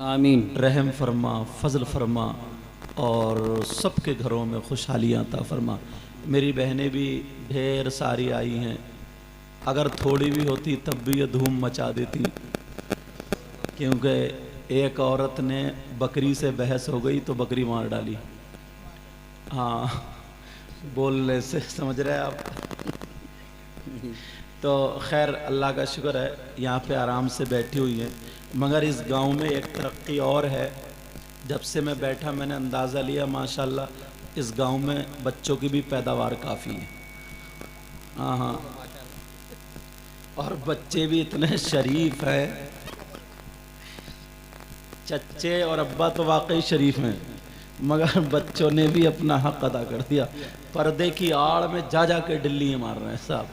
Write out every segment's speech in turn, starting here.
आमीन। रहम फरमा, फजल फरमा और सबके घरों में खुशहालियाँ अता फरमा। मेरी बहनें भी ढेर सारी आई हैं, अगर थोड़ी भी होती तब भी ये धूम मचा देती, क्योंकि एक औरत ने बकरी से बहस हो गई तो बकरी मार डाली। हाँ, बोलने से समझ रहे हैं आप। तो खैर अल्लाह का शुक्र है, यहाँ पे आराम से बैठी हुई हैं। मगर इस गांव में एक तरक्की और है, जब से मैं बैठा मैंने अंदाज़ा लिया माशाल्लाह इस गांव में बच्चों की भी पैदावार काफ़ी है। हाँ हाँ, और बच्चे भी इतने शरीफ हैं, चच्चे और अब्बा तो वाकई शरीफ हैं, मगर बच्चों ने भी अपना हक अदा कर दिया। पर्दे की आड़ में जा जा के डिल्ली मार रहे हैं साहब।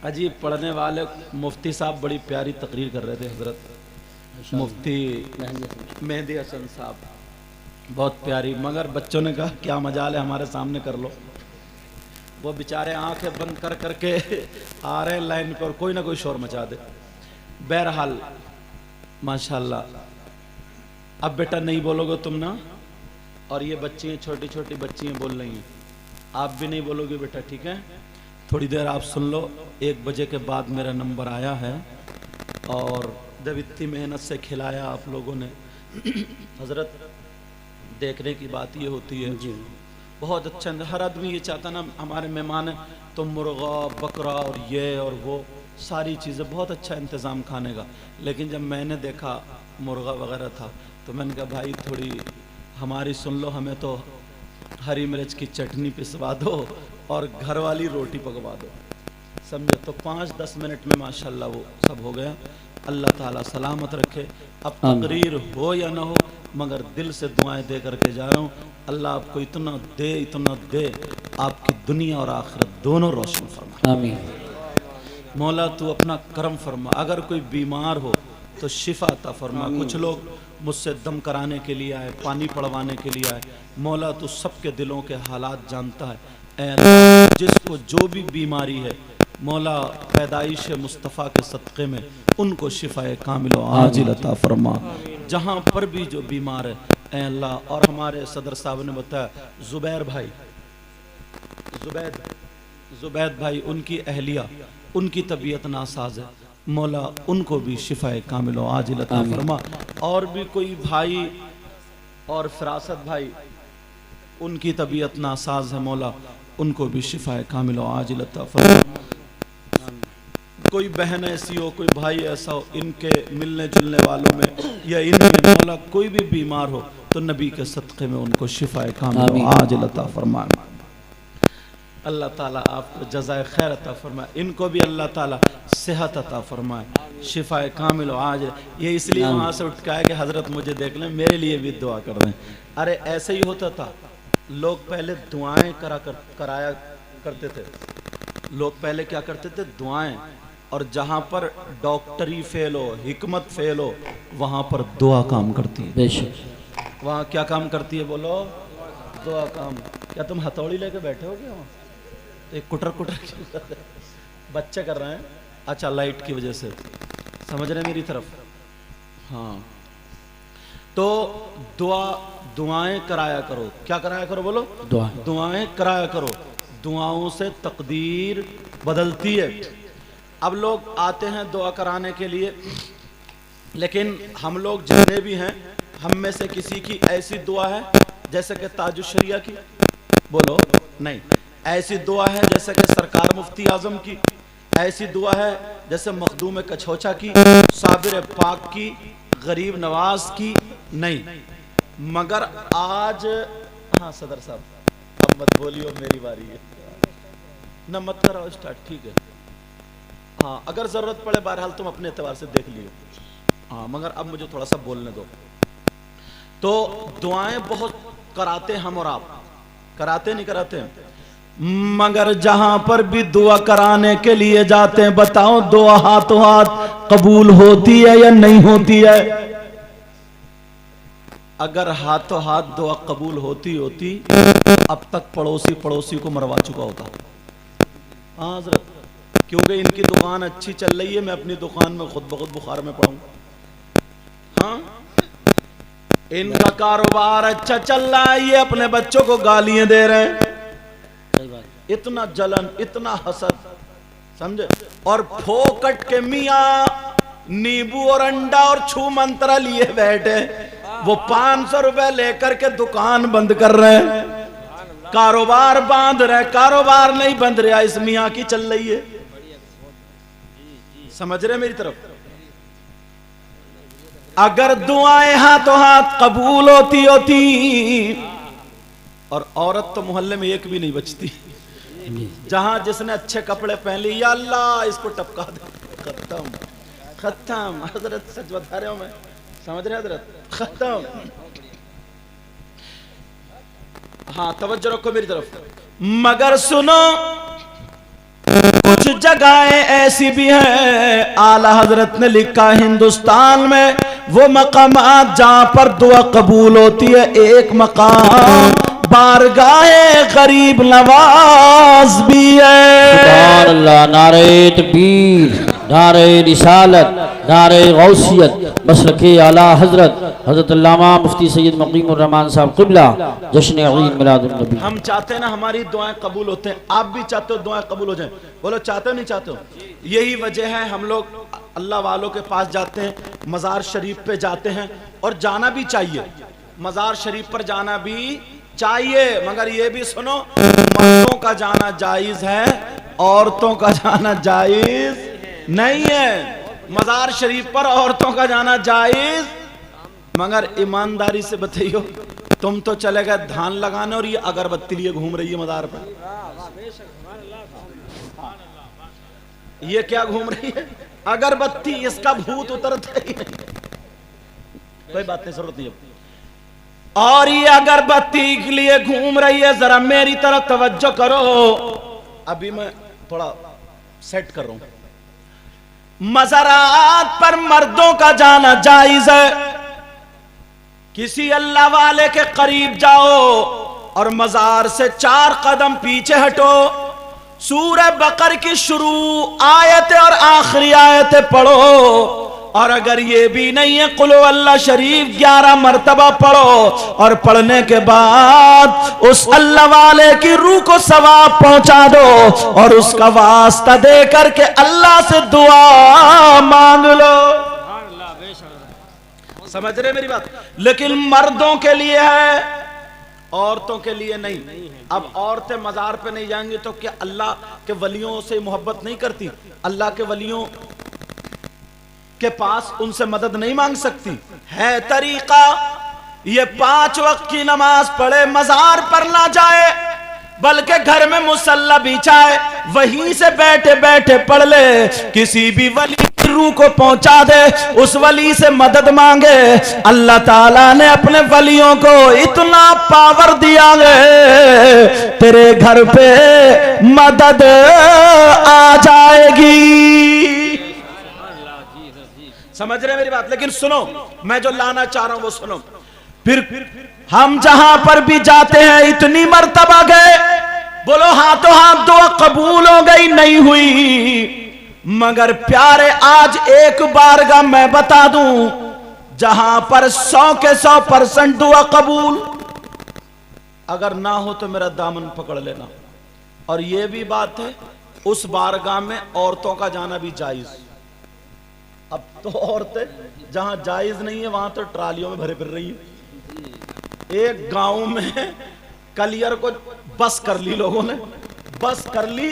अजीब पढ़ने वाले मुफ्ती साहब बड़ी प्यारी तकरीर कर रहे थे, हजरत मुफ्ती मेहदी हसन साहब, बहुत प्यारी। मगर बच्चों ने कहा क्या मजाल है, हमारे सामने कर लो। वो बेचारे आंखें बंद कर करके आ रहे हैं लाइन पर, कोई ना कोई शोर मचा दे। बहरहाल माशाल्लाह, अब बेटा नहीं बोलोगे तुम ना, और ये बच्ची छोटी छोटी बच्चियाँ बोल रही हैं, आप भी नहीं बोलोगे बेटा, ठीक है? थोड़ी देर आप सुन लो। 1 बजे के बाद मेरा नंबर आया है, और जब इतनी मेहनत से खिलाया आप लोगों ने हजरत, देखने की बात ये होती है जी, बहुत अच्छा। हर आदमी ये चाहता ना हमारे मेहमान हैं तो मुर्गा बकरा और ये और वो सारी चीज़ें, बहुत अच्छा इंतज़ाम खाने का। लेकिन जब मैंने देखा मुर्गा वगैरह था तो मैंने कहा भाई थोड़ी हमारी सुन लो, हमें तो हरी मिर्च की चटनी पिसवा दो और घर वाली रोटी पकवा दो, समझे? तो 5-10 मिनट में माशाल्लाह वो सब हो गया। अल्लाह ताला सलामत रखे। अब तकरीर हो या ना हो, मगर दिल से दुआएं दे करके जा रहा हूँ। अल्लाह आपको इतना दे आपकी दुनिया और आखिरत दोनों रोशन फरमा। आमीन। मौला तू अपना करम फरमा। अगर कोई बीमार हो तो शिफा अता फरमा। कुछ लोग मुझसे दम कराने के लिए आए, पानी पड़वाने के लिए आए। मौला तू सबके दिलों के हालात जानता है। ऐ अल्लाह, जिसको जो भी बीमारी है मौला पैदाइश मुस्तफ़ा के सदक़े में उनको शिफाए कामिल व आजिल अता फरमा। जहाँ पर भी जो बीमार है ऐ अल्लाह, और हमारे सदर साहब ने बताया जुबैद भाई उनकी अहलिया, उनकी तबीयत नासाज है, मौला उनको भी शिफाए कामिल व आजिल अता फरमा। और भी कोई भाई और फिरासत भाई उनकी तबीयत नासाज है, मौला उनको भी शिफाए कामिल व आजिल अता फरमा। कोई बहन ऐसी हो, कोई भाई ऐसा हो, इनके मिलने जुलने वालों में या इनके मौला कोई भी बीमार हो तो नबी के सदक़े में उनको शिफाए कामिल व आजिल अता फरमाए। अल्लाह ताला आपको जज़ाए खैर अता फरमाए, इनको भी अल्लाह ताला सेहत अता फरमाए, शिफाए कामिल व आजिल। ये इसलिए वहाँ से उठ के आए कि हज़रत मुझे देख लें, मेरे लिए भी दुआ कर दें। अरे ऐसे ही होता था, लोग पहले दुआएं कराया करते थे। लोग पहले क्या करते थे? दुआएं। और जहाँ पर डॉक्टरी फेल हो, हिकमत फेल हो, वहाँ पर दुआ काम करती है। बेशक। वहाँ क्या काम करती है बोलो? दुआ काम। क्या तुम हथौड़ी लेके बैठे हो क्या वहाँ? तो एक कुटर कुटर क्यों कर रहे? बच्चे कर रहे हैं? अच्छा, लाइट की वजह से। समझ रहे मेरी तरफ? हाँ, तो दुआएं कराया करो। क्या कराया करो बोलो? दुआएं कराया करो। दुआओं से तकदीर बदलती है। अब लोग आते हैं दुआ कराने के लिए, लेकिन हम लोग जितने भी हैं, हम में से किसी की ऐसी दुआ है जैसे कि ताजुश शरिया की? बोलो नहीं। ऐसी दुआ है जैसे कि सरकार मुफ्ती आजम की? ऐसी दुआ है जैसे मखदूम कछोचा की, साबिर पाक की, गरीब नवाज की? नहीं। मगर आज, हाँ सदर साहब अब मत बोलियो, मेरी बारी है ना, मत कराओ स्टार्ट, ठीक है? हाँ, अगर ज़रूरत पड़े बहरहाल तुम अपने एतबार से देख लियो। हाँ, मगर अब मुझे थोड़ा सा बोलने दो। तो दुआएं बहुत कराते हम और आप, कराते नहीं कराते? मगर जहां पर भी दुआ कराने के लिए जाते हैं, बताओ दुआ हाथों हाथ कबूल होती है या नहीं होती है? अगर हाथों हाथ दुआ कबूल होती अब तक पड़ोसी को मरवा चुका होता। हाँ हजरत, क्योंकि इनकी दुकान अच्छी चल रही है, मैं अपनी दुकान में खुद ब खुद बुखार में पड़ा हूं। हाँ, इनका कारोबार अच्छा चल रहा है, ये अपने बच्चों को गालियां दे रहे हैं। सही बात। इतना जलन, इतना हसद, समझे। और फोकट के मियाँ नींबू और अंडा और छू मंत्रा लिए बैठे, वो 500 रुपए लेकर के दुकान बंद कर रहे हैं, कारोबार बांध रहे, कारोबार नहीं बंद रहा, इस मियाँ की चल रही है। समझ रहे मेरी तरफ। अगर दुआएं हाथों हाथ कबूल होती और औरत तो मोहल्ले में एक भी नहीं बचती। जहां जिसने अच्छे कपड़े पहन लिए, या अल्लाह इसको टपका दे, खत्म खत्म। हजरत सच बता रहे हो, मैं समझ रहे हजरत, खत्म। हाँ तवज्जो रखो मेरी तरफ। मगर सुनो, कुछ जगहें ऐसी भी हैं, आला हजरत ने लिखा हिंदुस्तान में वो मकामात जहां पर दुआ कबूल होती है, एक मकाम बारगाहे गरीब नवाज भी है। सुभान अल्लाह। नारे तकबीर, नारे रिसालत, नारे गौसियत, मसलके आला हजरत हजरत अल्लामा मुफ्ती सैयद मुकीमुर रहमान साहब क़िबला, जश्न ईद मिलादुन नबी। हम चाहते हैं ना हमारी दुआएं कबूल होते हैं, आप भी चाहते हो दुआएं कबूल हो जाएं, बोलो चाहते हो नहीं चाहते हो। यही वजह है हम लोग अल्लाह वालों के पास जाते हैं, मज़ार शरीफ पे जाते हैं, और जाना भी चाहिए, मज़ार शरीफ पर जाना भी चाहिए। मगर ये भी सुनो, मर्दों का जाना जायज है, औरतों का जाना जायज नहीं है। मज़ार शरीफ पर औरतों का जाना जायज, मगर ईमानदारी से बताइयो, तुम तो चले गए धान लगाने और ये अगरबत्ती लिए घूम रही है मज़ार पर। ये क्या घूम रही है? अगरबत्ती, इसका भूत उतरता ही नहीं। कोई बात नहीं, जरूरत नहीं। और ये अगरबत्ती के लिए घूम रही है, जरा मेरी तरफ तवज्जो करो, अभी मैं थोड़ा सेट कर रहा हूं। मज़ारात पर मर्दों का जाना जायज है। किसी अल्लाह वाले के करीब जाओ और मज़ार से 4 कदम पीछे हटो, सूरह बकर की शुरू आयतें और आखिरी आयतें पढ़ो, और अगर ये भी नहीं है कुल अल्लाह शरीफ 11 मर्तबा पढ़ो, और पढ़ने के बाद उस अल्लाह वाले की रूह को सवाब पहुंचा दो, और उसका वास्ता दे करके अल्लाह से दुआ मांग लो। समझ रहे मेरी बात। लेकिन मर्दों के लिए है, औरतों के लिए नहीं। अब औरतें मज़ार पे नहीं जाएंगी तो क्या अल्लाह के वलियों से मोहब्बत नहीं करती? अल्लाह के वलियों के पास उनसे मदद नहीं मांग सकती? है तरीका, ये 5 वक्त की नमाज पढ़े, मज़ार पर ना जाए, बल्कि घर में मुसल्ला बिछाए, वहीं से बैठे बैठे पढ़ ले, किसी भी वली की रूह को पहुंचा दे, उस वली से मदद मांगे। अल्लाह ताला ने अपने वलियों को इतना पावर दिया है, तेरे घर पे मदद आ जाएगी। समझ रहे मेरी बात। लेकिन सुनो, मैं जो लाना चाह रहा हूं वो सुनो। फिर हम जहां पर भी जाते हैं, इतनी मर्तबा गए, बोलो हाथों हाथ दुआ कबूल हो गई, नहीं हुई। मगर प्यारे, आज एक बारगाह मैं बता दूं जहां पर 100 के 100% दुआ कबूल। अगर ना हो तो मेरा दामन पकड़ लेना। और ये भी बात है, उस बारगाह में औरतों का जाना भी जायज। अब तो औरतें जहां जायज नहीं है वहां तो ट्रालियों में भरे फिर रही है। एक गांव में कलियर को बस कर ली, लोगों ने बस कर ली,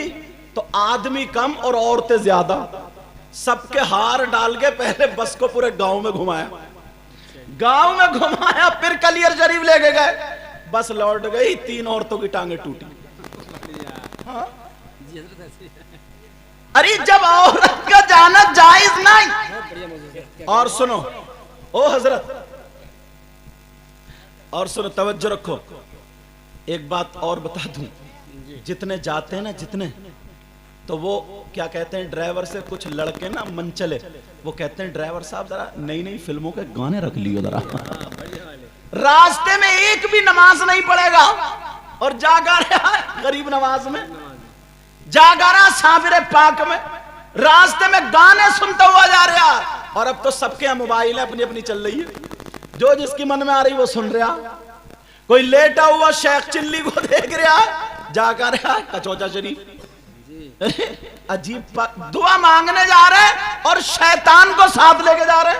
तो आदमी कम और औरतें ज्यादा, सबके हार डाल के पहले बस को पूरे गांव में घुमाया, फिर कलियर शरीफ लेके गए, बस लौट गई, 3 औरतों की टांगे टूटी। हाँ? अरे जब औरत का जाना जायज नहीं। और सुनो ओ हजरत, और सुनो, तवज्जो रखो, एक बात और बता दूं, जितने जाते हैं ना, जितने, तो वो क्या कहते हैं, ड्राइवर से कुछ लड़के ना मन चले, वो कहते हैं ड्राइवर साहब जरा नई नई फिल्मों के गाने रख लियो जरा। रास्ते में एक भी नमाज नहीं पढ़ेगा और जागा रहा है गरीब नवाज में, जागा रहा साबिर पाक में, रास्ते में गाने सुनता हुआ जा रहा, और अब तो सबके यहाँ मोबाइल है, अपनी अपनी चल रही है, जो जिसकी मन में आ रही वो सुन रहा। कोई लेटा हुआ शेख चिल्ली को देख रहा है, जाकर रहा है कचौचा शरीफ। अजीब दुआ मांगने जा रहे और शैतान को साथ लेके जा रहे।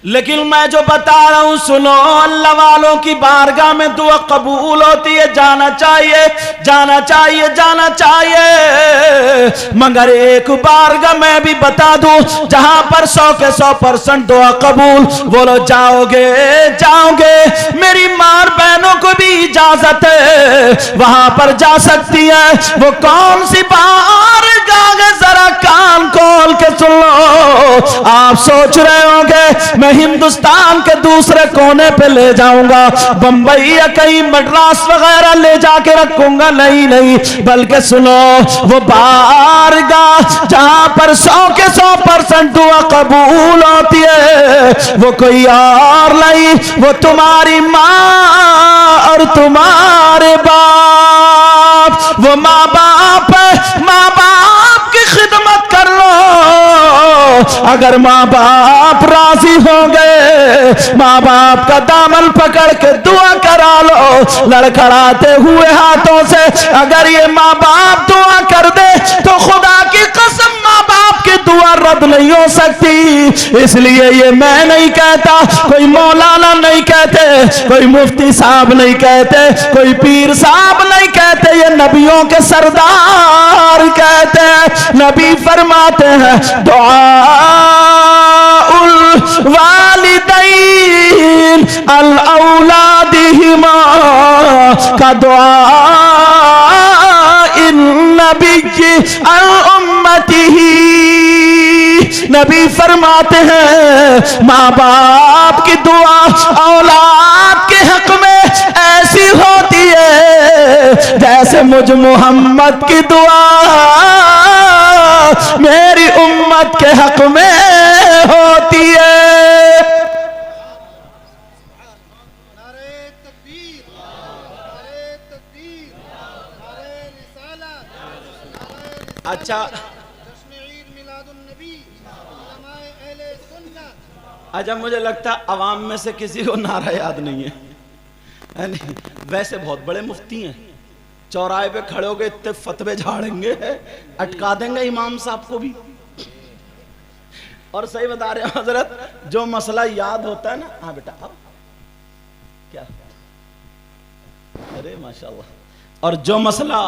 लेकिन मैं जो बता रहा हूं सुनो, अल्लाह वालों की बारगाह में दुआ कबूल होती है, जाना चाहिए, जाना चाहिए, जाना चाहिए। मगर एक बारगाह मैं भी बता दूं जहां पर 100 के 100% दुआ कबूल। बोलो जाओगे, जाओगे, मेरी मां बहनों को भी इजाजत है, वहां पर जा सकती है। वो कौन सी बारगाह है, जरा कान खोल के सुन लो। आप सोच रहे होंगे मैं हिंदुस्तान के दूसरे कोने पे ले जाऊंगा, बंबई या कहीं मद्रास वगैरह ले जाके रखूंगा, नहीं नहीं, बल्कि सुनो वो बारगाह जहां पर 100 के 100% दुआ कबूल होती है, वो कोई और नहीं, वो तुम्हारी माँ और तुम्हारे बाप। वो माँ बाप है, माँ बाप की खिदमत कर लो। अगर माँ बाप राजी हो गए, माँ बाप का दामन पकड़ के दुआ करा लो लड़खड़ाते हुए हाथों से। अगर ये माँ बाप दुआ कर दे तो खुदा की कसम माँ बाप की दुआ रद्द नहीं हो सकती। इसलिए ये मैं नहीं कहता, कोई मौलाना नहीं कहते, कोई मुफ्ती साहब नहीं कहते, कोई पीर साहब नहीं कहते, ये नबियों के सरदार कहते हैं। नबी फरमाते हैं दुआ वालिदैन अल औलादिहिमा का दुआ इन नबी अल उम्मतिही। नबी फरमाते हैं माँ बाप की दुआ औलाद के हक में ऐसी होती है जैसे मुझ मोहम्मद की दुआ मेरी उम्मत के हक में होती है। अच्छा, अच्छा मुझे लगता अवाम में से किसी को नारा याद नहीं है। वैसे बहुत बड़े मुफ्ती हैं, चौराहे पे खड़े हो गए इतने फतवे झाड़ेंगे, अटका देंगे इमाम साहब को भी। और सही बता रहे हैं हजरत, जो मसला याद होता है ना, हाँ बेटा आओ, क्या, अरे माशाल्लाह। और जो मसला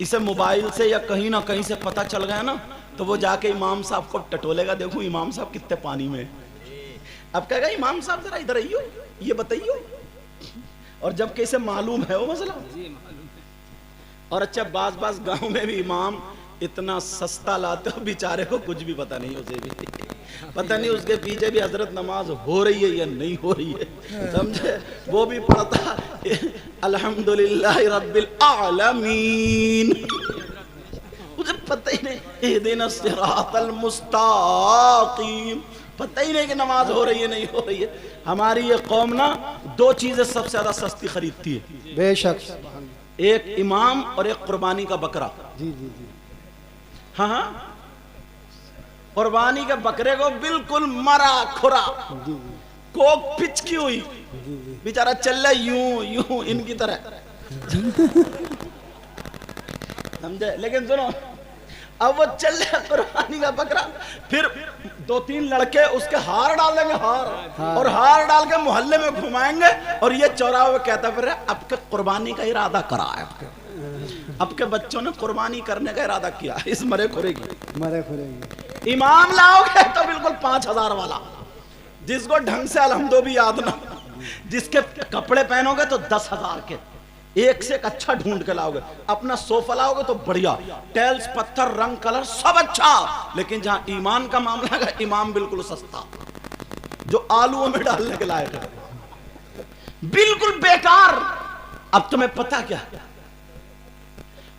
इसे मोबाइल से या कहीं ना कहीं से पता चल गया ना, तो वो जाके इमाम साहब को टटोलेगा, देखो इमाम साहब कितने पानी में। अब कहेगा इमाम साहब जरा इधर आइयो, ये बताइयो। और जब कैसे मालूम है वो मसला। और अच्छा बास बास गांव में भी इमाम इतना सस्ता लाते हो, बेचारे को कुछ भी पता नहीं, उसे भी पता नहीं उसके पीछे भी हजरत नमाज हो रही है या नहीं हो रही है, समझे। वो भी पढ़ता अल्हम्दुलिल्लाह रब्बिल आलमीन, मुझे पता ही नहीं इहदिना सिरातल मुस्ताकीम, पता ही नहीं कि नमाज हो रही है नहीं हो रही है। हमारी ये कौम ना दो चीजें सबसे ज्यादा सस्ती खरीदती है, बेशक, एक इमाम और एक कुर्बानी का बकरा। जी जी जी, हाँ हाँ, कुर्बानी के बकरे को बिल्कुल मरा खुरा, कोक पिचकी हुई, बेचारा चल रहा यूं यूं इनकी तरह, समझे। लेकिन सुनो, अब वो चल रहा कुर्बानी का बकरा, फिर 2-3 लड़के उसके हार डाल देंगे, हार और हार डाल के मोहल्ले में घुमाएंगे, और ये चौराहे में कहता फिर अब के कुर्बानी का इरादा करा है, अब के बच्चों ने कुर्बानी करने का इरादा किया, इस मरे खुरे की। इमाम लाओगे तो बिल्कुल 5000 वाला, जिसको ढंग से अलहम्दो भी याद ना, जिसके कपड़े पहनोगे तो 10,000 के, एक से एक अच्छा ढूंढ के लाओगे। अपना सोफा लाओगे तो बढ़िया, टाइल्स पत्थर रंग कलर सब अच्छा, लेकिन जहां ईमान का मामला है इमाम बिल्कुल सस्ता, जो आलूओं में डालने के लायक है, बिल्कुल बेकार। अब तुम्हें पता क्या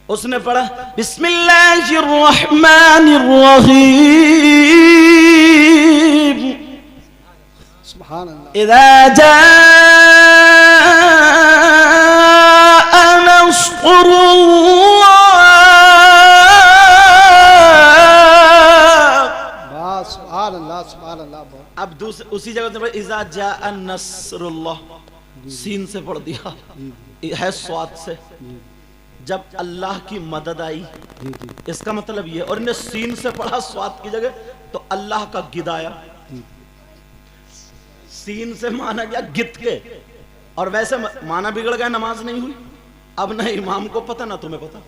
उसने पढ़ा, बिस्मिल्लाहिर्रहमानिर्रहीम, सुभान अल्लाह, इज़ा जाअ नस्रुल्लाह, अब उसी जगह इज़ा जाअ नस्रुल्लाह, सीन से पढ़ दिया है स्वाद से, जब अल्लाह की मदद आई, इसका मतलब ये। और इन्हें सीन से पढ़ा स्वाद की जगह, तो अल्लाह का गिद आया। सीन से माना गया गिद के, और वैसे माना बिगड़ गया, नमाज नहीं हुई। अब ना इमाम को पता ना तुम्हें पता।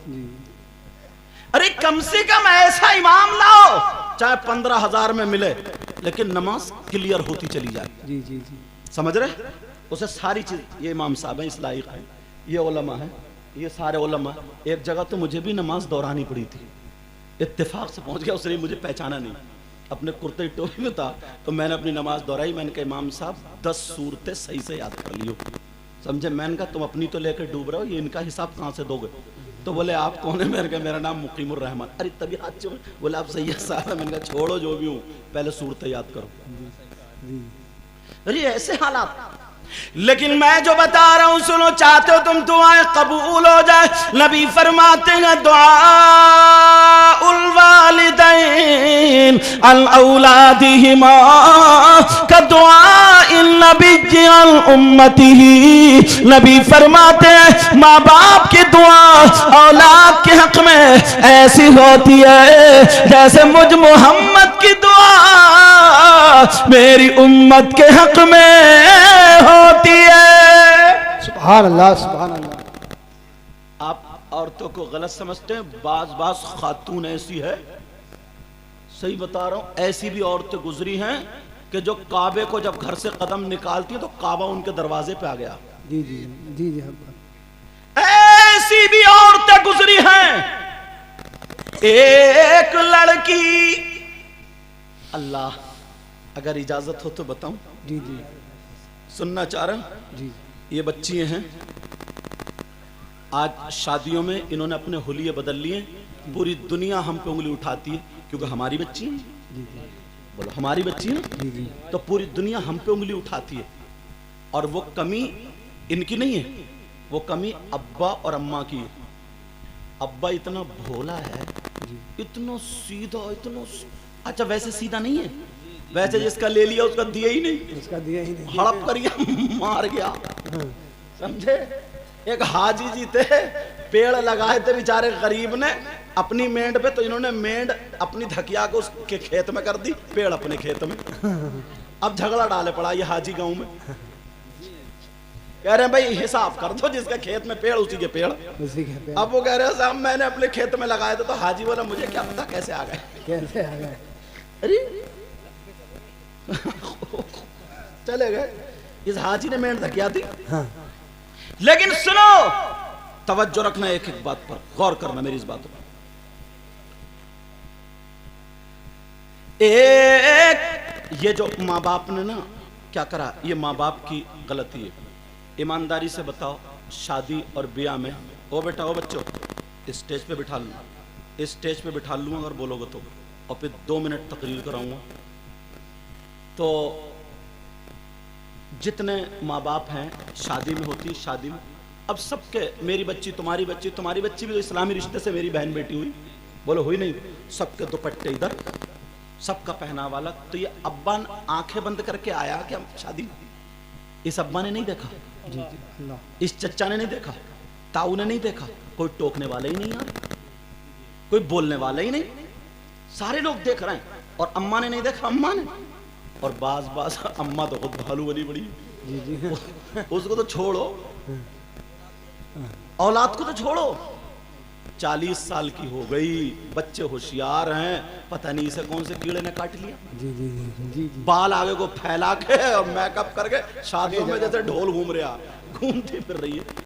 अरे कम से कम ऐसा इमाम लाओ, चाहे 15,000 में मिले, लेकिन नमाज क्लियर होती चली जाए। जी जी जी, समझ रहे? उसे सारी चीज, ये इमाम साहब है, इस लायक है, ये उलमा है, ये सारे उलमा। एक जगह तो मुझे भी नमाज दोहरानी पड़ी थी, इत्तेफाक से पहुंच गया, उसने मुझे पहचाना नहीं, अपने कुर्ते टोपी में था, तो मैंने अपनी नमाज दोहराई। मैंने कहा इमाम साहब 10 सूरतें सही से याद कर लियो। समझे? मैंने कहा तुम अपनी तो लेकर डूब रहे हो, ये इनका हिसाब कहाँ से दोगे? तो बोले आप कौन है? मैंने कहा मेरा नाम मुकीमुर रहमान। अरे तभी हाथ चुप। बोले आप सैयद साहब है। मैंने कहा छोड़ो जो भी हूँ, पहले सूरतें याद करो। अरे ऐसे हालात। लेकिन मैं जो बता रहा हूं सुनो, चाहते हो तुम दुआएं कबूल हो जाए, नबी फरमाते हैं दुआउल वालिदैन अल औलादिहिमा का दुआइन नबी अल उम्मतिही। नबी फरमाते हैं माँ बाप की दुआ औलाद के हक में ऐसी होती है जैसे मुझ मोहम्मद की दुआ मेरी उम्मत के हक में होती है। सुभान अल्लाह, सुभान अल्लाह। आप औरतों को गलत समझते हैं, बाज खातून ऐसी है, सही बता रहा हूं, ऐसी भी औरतें गुजरी हैं कि जो काबे को जब घर से कदम निकालती है तो काबा उनके दरवाजे पे आ गया। जी जी जी जी, ऐसी भी औरतें गुजरी हैं। एक लड़की, अल्लाह अगर इजाजत हो तो बताऊं, जी जी, सुनना चाह रहे हैं? जी, ये बच्ची हैं, आज शादियों में इन्होंने अपने हुलिये बदल लिए। पूरी दुनिया हम पे उंगली उठाती है क्योंकि हमारी बच्ची है। जी जी, बोलो हमारी बच्ची है, जी जी, तो पूरी दुनिया हम पे उंगली उठाती है। और वो कमी इनकी नहीं है, वो कमी अब्बा और अम्मा की है। अब्बा इतना भोला है, इतना सीधा, अच्छा वैसे सीधा नहीं है, वैसे जिसका ले लिया उसका दिया ही नहीं, उसका दिया ही नहीं, हड़प कर गया, मार गया। समझे? एक हाजी जी थे, पेड़ लगाए थे बेचारे गरीब ने अपनी मेंढ पे, तो इन्होंने मेंढ अपनी धकिया को उसके खेत में कर दी, पेड़ अपने खेत में। अब झगड़ा डाले पड़ा ये हाजी गांव में, कह रहे हैं भाई हिसाब कर दो, जिसका खेत में पेड़ उसी के पेड़। अब वो कह रहे हैं साहब मैंने अपने खेत में लगाए थे, तो हाजी बोला मुझे क्या पता कैसे आ गए, कैसे आ गए। अरे चले गए, इस हाजी ने मेंढ धकिया थी। हाँ। लेकिन सुनो, तवज्जो रखना एक एक बात पर, गौर करना मेरी इस बात पर। एक ये जो माँ बाप ने ना क्या करा, ये माँ बाप की गलती है। ईमानदारी से बताओ, शादी और ब्याह में, ओ बेटा ओ बच्चों, स्टेज पे बिठा लूँ, इस स्टेज पे बिठा लूँगा अगर बोलोगे तो, और फिर 2 मिनट तकरीर कराऊंगा। तो जितने माँ बाप हैं शादी में होती, शादी में अब सबके, मेरी बच्ची तुम्हारी बच्ची, तुम्हारी बच्ची भी तो इस्लामी रिश्ते से मेरी बहन बेटी हुई, बोलो हुई नहीं? सबके दुपट्टे इधर, सबका पहनावा अलग। तो ये अब्बा आंखें बंद करके आया क्या शादी में? इस अब्बा ने नहीं देखा, जी जी, अल्लाह, इस चच्चा ने नहीं देखा, ताऊ ने नहीं देखा, कोई टोकने वाला ही नहीं यार, कोई बोलने वाला ही नहीं, सारे लोग देख रहे हैं। और अम्मा ने नहीं देखा, अम्मा ने, और बाज अम्मा तो खुद भालू बनी बड़ी, जी जी, उसको तो छोड़ो, औलाद को तो छोड़ो, 40 साल की हो गई, बच्चे होशियार हैं, पता नहीं इसे कौन से कीड़े ने काट लिया। जी जी जी जी, बाल आगे को फैला के और मेकअप करके शादियों में जैसे ढोल घूम रहा, घूमती फिर रही है।